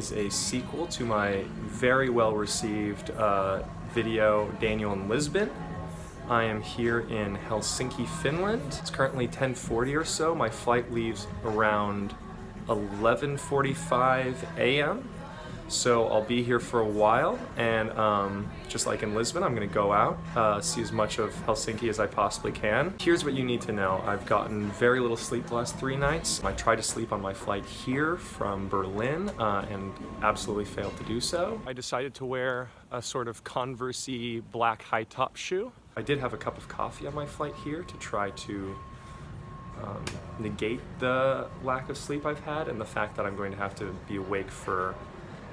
is a sequel to my very well received video, Daniel in Lisbon. I am here in Helsinki, Finland. It's currently 10:40 or so. My flight leaves around 11:45 a.m. So I'll be here for a while, and just like in Lisbon, I'm gonna go out, see as much of Helsinki as I possibly can. Here's what you need to know. I've gotten very little sleep the last 3 nights. I tried to sleep on my flight here from Berlin and absolutely failed to do so. I decided to wear a sort of Converse-y black high top shoe. I did have a cup of coffee on my flight here to try to negate the lack of sleep I've had and the fact that I'm going to have to be awake for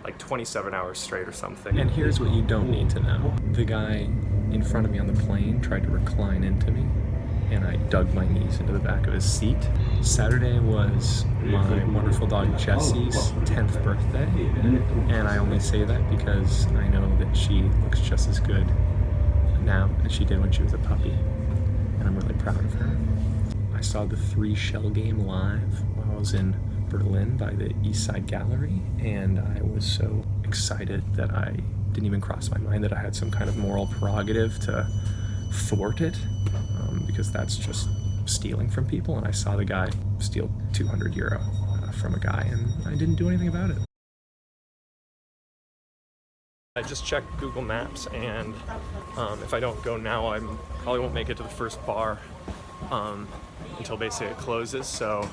like 27 hours straight or something. And here's what you don't need to know. The guy in front of me on the plane tried to recline into me, and I dug my knees into the back of his seat. Saturday was my wonderful dog Jessie's 10th birthday, and I only say that because I know that she looks just as good now as she did when she was a puppy, and I'm really proud of her. I saw the 3 Shell game live while I was in Berlin by the East Side Gallery, and I was so excited that I didn't even cross my mind that I had some kind of moral prerogative to thwart it, because that's just stealing from people, and I saw the guy steal 200 euro from a guy, and I didn't do anything about it. I just checked Google Maps, and if I don't go now, I probably won't make it to the first bar until basically it closes, so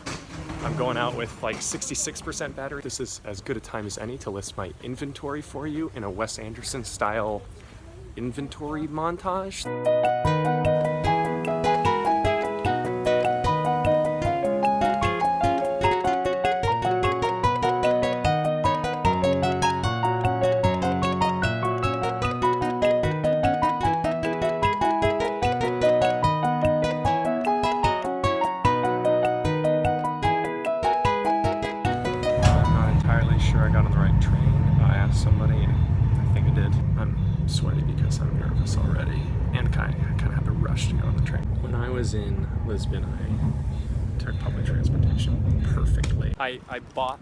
I'm going out with like 66% battery. This is as good a time as any to list my inventory for you in a Wes Anderson style inventory montage. Sure I got on the right train. I asked somebody, and I think I did. I'm sweaty because I'm nervous already, and kind of had to rush to get on the train. When I was in Lisbon, I took public transportation perfectly. I bought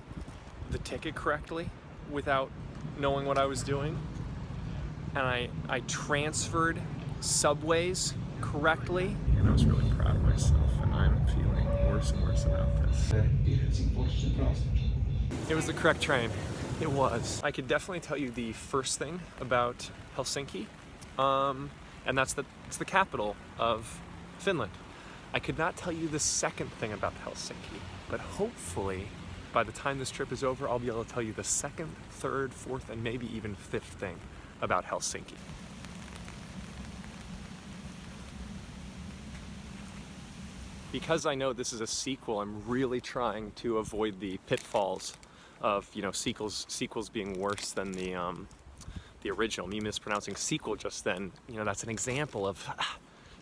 the ticket correctly without knowing what I was doing, and I transferred subways correctly, and I was really proud of myself, and I'm feeling worse and worse about this. It was the correct train. It was. I could definitely tell you the first thing about Helsinki, and that's that it's the capital of Finland. I could not tell you the second thing about Helsinki, but hopefully by the time this trip is over, I'll be able to tell you the second, third, fourth, and maybe even 5th thing about Helsinki. Because I know this is a sequel, I'm really trying to avoid the pitfalls of, you know, sequels being worse than the original. Me mispronouncing sequel just then, you know, that's an example of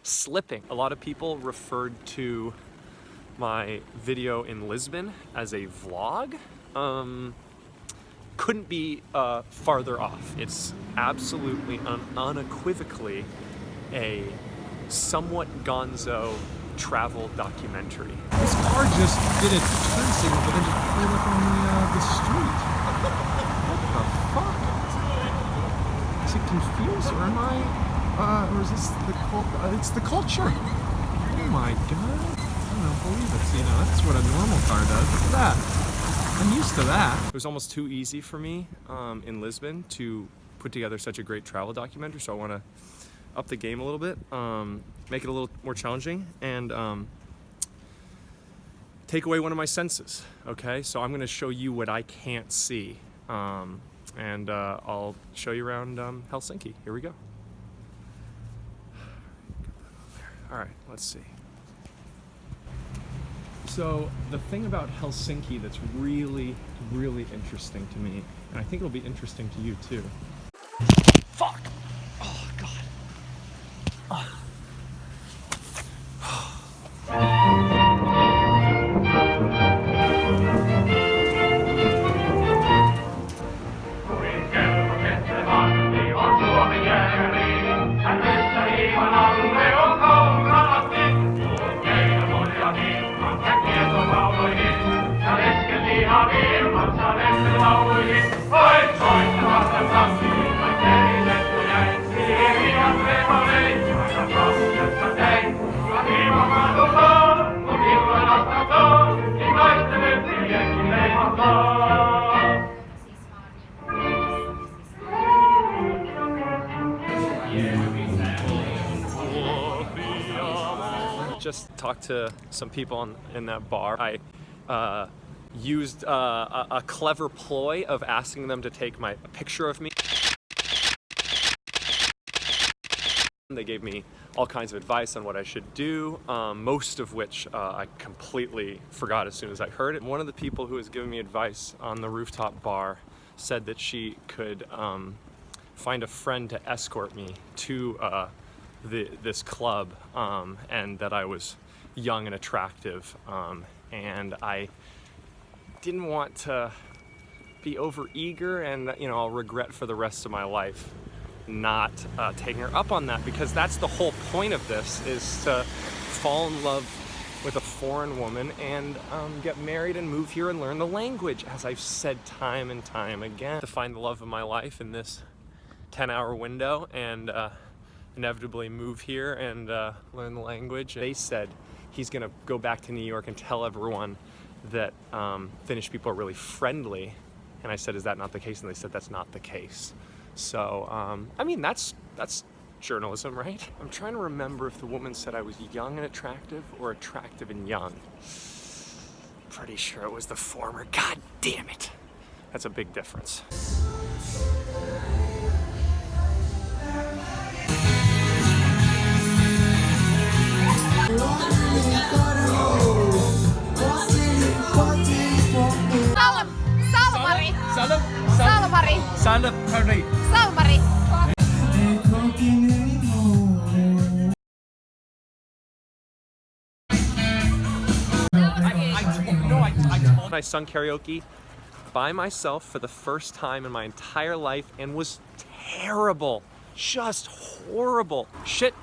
slipping. A lot of people referred to my video in Lisbon as a vlog. Couldn't be farther off. It's absolutely unequivocally a somewhat gonzo travel documentary. This car just did a turn signal, but then just pulled up on the street. What the fuck? Is it confused, or am I, or is this it's the culture? Oh my god. I don't believe it. You know, that's what a normal car does. Look at that. I'm used to that. It was almost too easy for me in Lisbon to put together such a great travel documentary, so I want to up the game a little bit, make it a little more challenging, and take away one of my senses, okay? So I'm gonna show you what I can't see, and I'll show you around Helsinki. Here we go. All right, let's see. So the thing about Helsinki that's really, really interesting to me, and I think it'll be interesting to you too. Fuck! Oh, God. Ja leskeltiin ihan ilman, sä lempelauluihin. Just talked to some people in that bar. I used a clever ploy of asking them to take a picture of me. They gave me all kinds of advice on what I should do, most of which I completely forgot as soon as I heard it. One of the people who was giving me advice on the rooftop bar said that she could find a friend to escort me to this club, and that I was young and attractive, and I didn't want to be over eager, and I'll regret for the rest of my life not taking her up on that, because that's the whole point of this, is to fall in love with a foreign woman and get married and move here and learn the language, as I've said time and time again. To find the love of my life in this 10-hour window and inevitably move here and learn the language. They said he's gonna go back to New York and tell everyone that Finnish people are really friendly, and I said, is that not the case? And they said that's not the case. So I mean, that's journalism, right? I'm trying to remember if the woman said I was young and attractive or attractive and young. Pretty sure it was the former. God damn it, that's a big difference. Salmari. I sung karaoke by myself for the first time in my entire life and was terrible. Just horrible. Shit.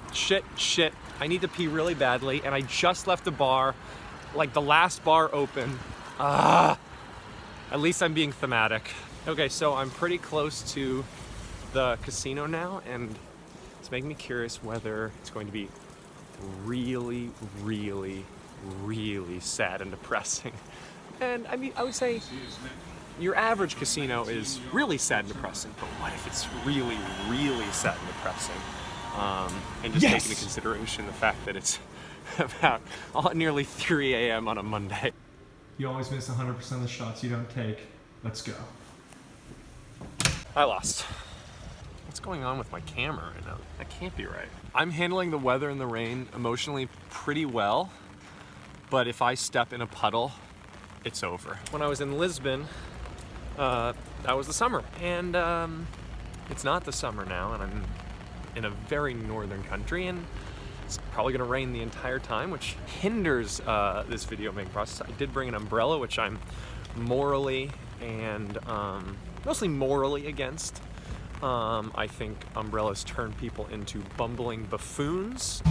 I need to pee really badly, and I just left the bar, like the last bar open. At least I'm being thematic. Okay, so I'm pretty close to the casino now, and it's making me curious whether it's going to be really, really, really sad and depressing. And I mean, I would say your average casino is really sad and depressing, but what if it's really, really sad and depressing? And just take into consideration the fact that it's about nearly 3 a.m. on a Monday. You always miss 100% of the shots you don't take. Let's go. I lost. What's going on with my camera right now? That can't be right. I'm handling the weather and the rain emotionally pretty well, but if I step in a puddle, it's over. When I was in Lisbon, that was the summer, and it's not the summer now, and I'm in a very northern country, and it's probably gonna rain the entire time, which hinders this video making process. I did bring an umbrella, which I'm morally and mostly morally against. I think umbrellas turn people into bumbling buffoons.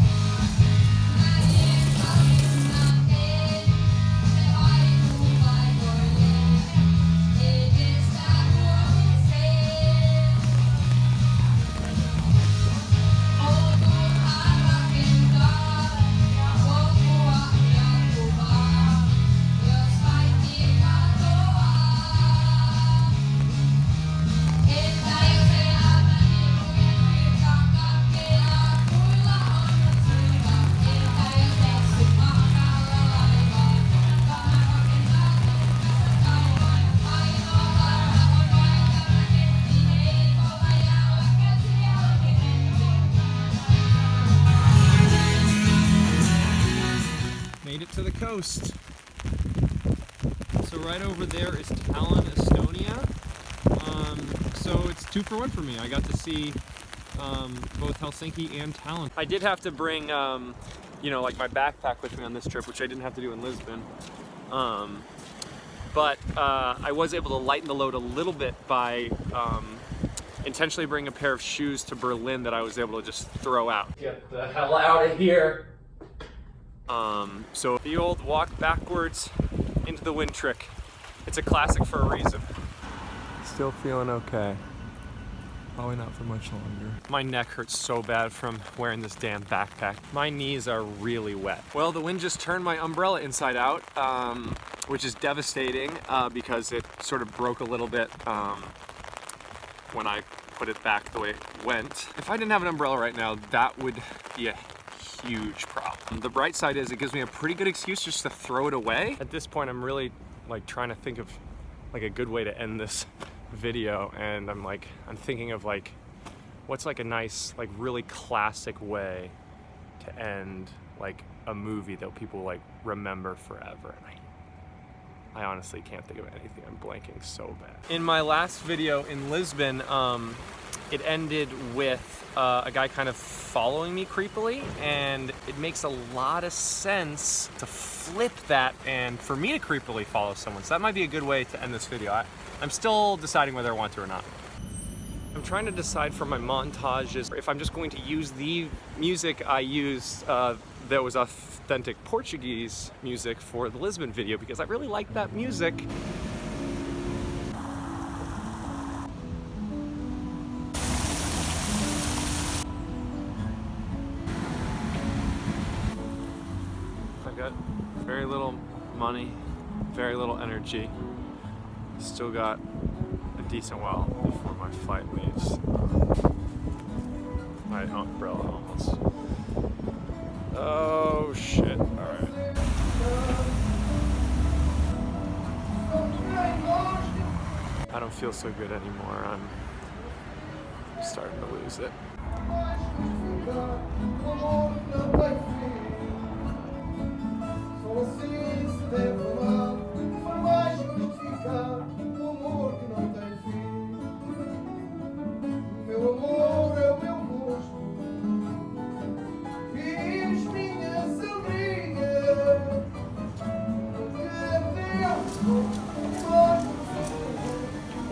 Made it to the coast. So right over there is Tallinn, Estonia. So it's 2 for 1 for me. I got to see both Helsinki and Tallinn. I did have to bring, like my backpack with me on this trip, which I didn't have to do in Lisbon. But I was able to lighten the load a little bit by intentionally bringing a pair of shoes to Berlin that I was able to just throw out. Get the hell out of here! So the old walk backwards into the wind trick. It's a classic for a reason. Still feeling okay. Probably not for much longer. My neck hurts so bad from wearing this damn backpack. My knees are really wet. Well, the wind just turned my umbrella inside out, which is devastating because it sort of broke a little bit when I put it back the way it went. If I didn't have an umbrella right now, that would be a huge problem. The bright side is it gives me a pretty good excuse just to throw it away. At this point, I'm really like trying to think of like a good way to end this video, and I'm thinking of like what's like a nice, like really classic way to end like a movie that people like remember forever. And I honestly can't think of anything. I'm blanking so bad. In my last video in Lisbon, it ended with a guy kind of following me creepily, and it makes a lot of sense to flip that and for me to creepily follow someone. So that might be a good way to end this video. I'm still deciding whether I want to or not. I'm trying to decide for my montages if I'm just going to use the music I used that was authentic Portuguese music for the Lisbon video, because I really like that music. I've got very little money, very little energy. Still got a decent while before my flight leaves. My umbrella almost. Oh shit, alright. I don't feel so good anymore. I'm starting to lose it.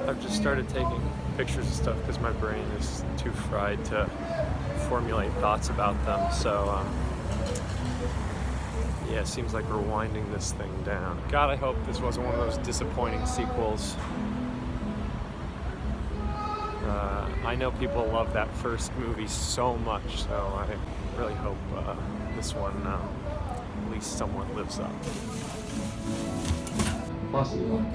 I've just started taking pictures of stuff because my brain is too fried to formulate thoughts about them. So, yeah, it seems like we're winding this thing down. God, I hope this wasn't one of those disappointing sequels. I know people love that first movie so much, so I really hope this one at least somewhat lives up. Posso ir lá?